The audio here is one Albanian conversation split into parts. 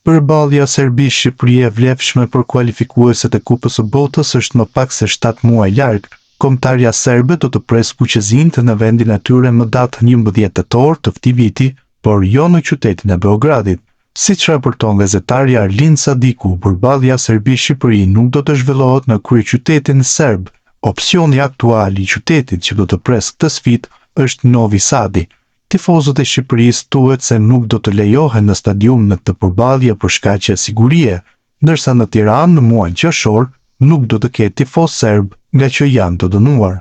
Përballja Serbi-Shqipëri e vlefshme për kualifikueset e Kupës së Botës është më pak se 7 muaj larg. Kombëtarja serbe do të presë kuqëzimtë në vendin e tyre më datë 11 tetor të këtij viti, por jo në qytetin e Beogradit. Siç raporton gazetarja Arlin Sadiku, përballja Serbi-Shqipëri nuk do të zhvillohet në kryeqytetin serb. Opsioni aktual i qytetit që do të presë këtë sfidë është Novi Sadi. Tifozët e Shqipërisë thuhet se nuk do të lejohen në stadium në këtë përballje për shkaqe sigurie, ndërsa në Tiranë në muajin qershor nuk do të ketë tifoz serb, nga që janë të dënuar.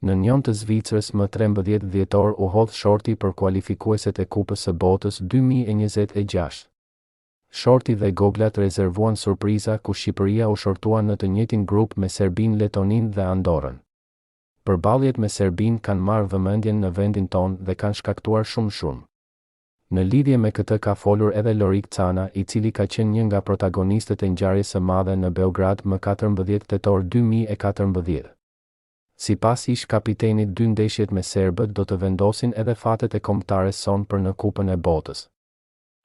Në Nyon të Zvicrës më 13 dhjetor u hodh shorti për kualifikueset e Kupës së Botës 2026. Shorti dhe goglat rezervuan surpriza ku Shqipëria u shortua në të njëjtin grup me Serbinë, Letoninë dhe Andorrën. Përballjet me Serbinë kanë marrë vëmendjen në vendin tonë dhe kanë shkaktuar shumë. Në lidhje me këtë ka folur edhe Lorik Cana, i cili ka qenë një nga protagonistët e ngjarjes së madhe në Beograd më 14 tetor 2014. Sipas ish kapitenit, 2 ndeshjet me serbët do të vendosin edhe fatet e kombëtares son për në Kupën e Botës.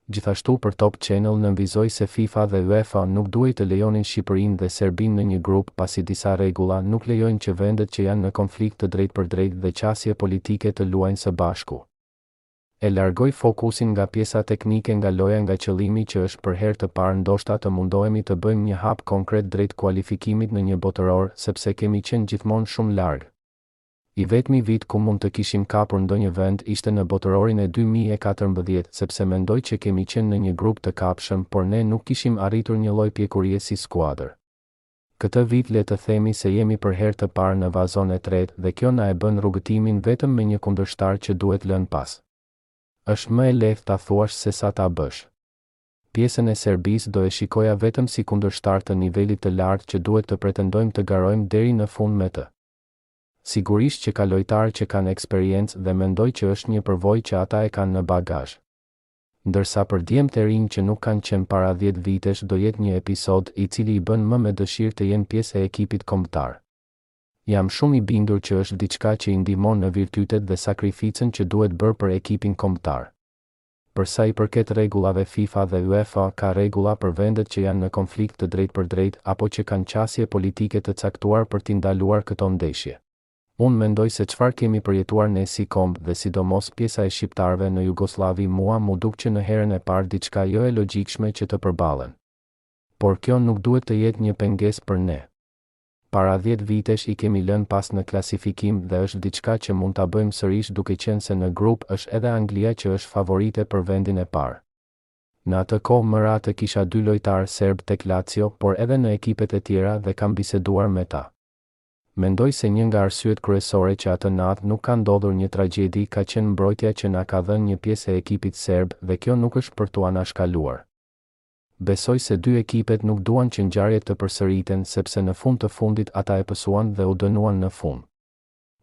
Gjithashtu për Top Channel nënvizoi se FIFA dhe UEFA nuk duhej të lejonin Shqipërinë dhe Serbinë në një grup pasi disa rregulla nuk lejojnë që vendet që janë në konflikt të drejtpërdrejtë dhe qasje politike të luajnë së bashku. E largoi fokusin nga pjesa teknike nga loja nga qëllimi që është për herë të parë ndoshta të mundohemi të bëjmë një hap konkret drejt kualifikimit në një botëror, sepse kemi qenë gjithmonë shumë larg. I vetmi vit ku mund të kishim kapur ndonjë vend ishte në botërorin e 2014, sepse mendoj që kemi qenë në një grup të kapshëm, por ne nuk kishim arritur një lloj pjekurie si skuadër. Këtë vit le të themi se jemi për herë të parë në vazon e tretë dhe kjo na e bën rrugëtimin vetëm me një kundërshtar që duhet lënë pas. Është më e lehtë ta thuash se sa ta bësh. Pjesën e Serbisë do e shikoja vetëm si kundërshtar të nivelit të lartë që duhet të pretendojmë të garojmë deri në fund me të. Sigurisht që ka lojtarë që kanë eksperiencë dhe mendoj që është një përvojë që ata e kanë në bagazh. Ndërsa për djemtë e rinj që nuk kanë qenë para 10 vitesh do jetë një episod i cili i bën më me dëshirë të jenë pjesë e ekipit kombëtar. Jam shumë i bindur që është diçka që i ndihmon në virtytet dhe sakrificën që duhet bërë për ekipin kombëtar. Për sa i përket rregullave FIFA dhe UEFA, ka rregulla për vendet që janë në konflikt të drejtpërdrejtë apo që kanë qasje politike të caktuar për t'i ndaluar këto ndeshje. Unë mendoj se çfarë kemi përjetuar ne si kombë dhe sidomos pjesa e shqiptarëve në Jugosllavi mu duk që në herën e parë diçka jo e logjikshme që të përballen. Por kjo nuk duhet të jetë një pengesë për ne. Para 10 vitesh i kemi lënë pas në klasifikim dhe është diçka që mund ta bëjmë sërish duke qenë se në grup është edhe Anglia që është favorite për vendin e parë. Në atë kohë më ratë kisha 2 lojtarë serb tek Lazio, por edhe në ekipet e tjera dhe kam biseduar me ta. Mendoj se një nga arsyet kryesore që atë natë nuk ka ndodhur një tragjedi ka qenë mbrojtja që na ka dhënë një pjesë e ekipit serb dhe kjo nuk është për t'u anashkaluar. Besoj se 2 ekipet nuk duan që ngjarjet të përsëriten sepse në fund të fundit ata e pësuan dhe u dënuan në fund.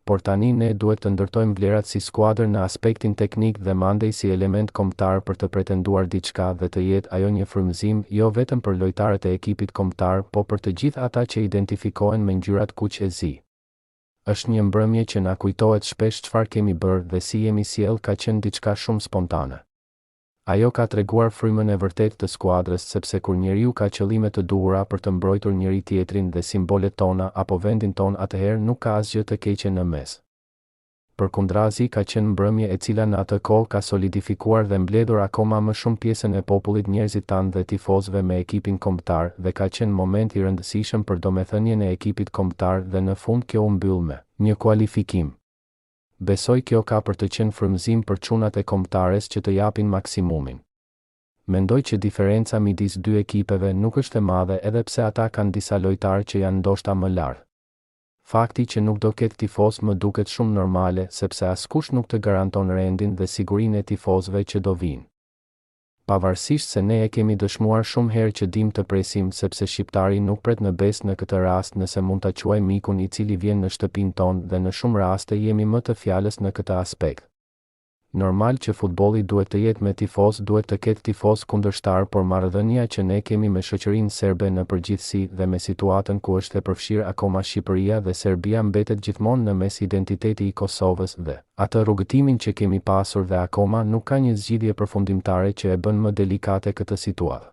Por tani ne duhet të ndërtojmë vlerat si skuadër në aspektin teknik dhe mandej si element kombëtar për të pretenduar diçka dhe të jetë ajo një frymëzim jo vetëm për lojtarët e ekipit kombëtar, po për të gjithë ata që identifikohen me ngjyrat kuq e zi. Është një mbrëmje që na kujtohet shpesh çfarë kemi bërë dhe si jemi sjell ka qenë diçka shumë spontane. Ajo ka treguar frymën e vërtetë të skuadrës sepse kur njeriu ka qëllime të duhura për të mbrojtur njëri tjetrin dhe simbolet tona apo vendin ton, atëherë nuk ka asgjë të keqe në mes. Përkundrazi ka qenë mbrëmje e cila në atë kohë ka solidifikuar dhe mbledhur akoma më shumë pjesën e popullit, njerëzit tanë dhe tifozëve me ekipin kombëtar dhe ka qenë moment i rëndësishëm për domethënien e ekipit kombëtar dhe në fund kjo u mbyll me një kualifikim. Besoj kjo ka për të qenë frymëzim për çunat e kombëtares që të japin maksimumin. Mendoj që diferenca midis 2 ekipeve nuk është e madhe edhe pse ata kanë disa lojtarë që janë ndoshta më lart. Fakti që nuk do ketë tifoz më duket shumë normale sepse askush nuk të garanton rendin dhe sigurinë e tifozëve që do vinë. Pavarësisht se ne e kemi dëshmuar shumë herë që dim të presim sepse shqiptari nuk pret në bes në këtë rast nëse mund ta quaj mikun i cili vjen në shtëpinë tonë dhe në shumë raste jemi më të fjalës në këtë aspekt. Normal që futbolli duhet të jetë me tifoz, duhet të ketë tifoz kundërshtar, por marrëdhënia që ne kemi me shoqërinë serbe në përgjithësi dhe me situatën ku është e përfshirë akoma Shqipëria dhe Serbia mbetet gjithmonë në mes identiteti i Kosovës dhe atë rrugëtimin që kemi pasur dhe akoma nuk ka një zgjidhje përfundimtare që e bën më delikate këtë situatë.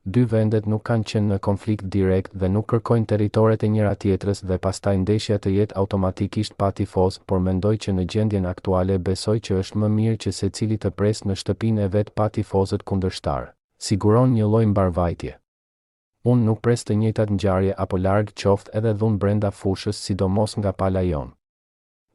Dy vendet nuk kanë qenë në konflikt direkt dhe nuk kërkojnë territoret e njëra tjetrës dhe pastaj ndeshja të jetë automatikisht pa tifoz, por mendoj që në gjendjen aktuale besoj që është më mirë që secili të presë në shtëpinë e vet pa tifozët kundërshtar. Siguron një lloj mbarvajtje. Unë nuk pres të njëjtat ngjarje apo larg qoftë edhe dhunë brenda fushës, sidomos nga pala jon.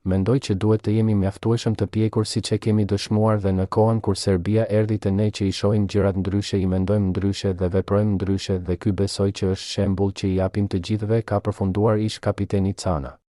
Mendoj që duhet të jemi mjaftueshëm të pjekur siç e kemi dëshmuar dhe në kohën kur Serbia erdhi te ne që i shohim gjërat ndryshe, i mendojmë ndryshe dhe veprojmë ndryshe dhe ky besoj që është shembull që i japim të gjithëve, ka përfunduar ish kapiteni Cana.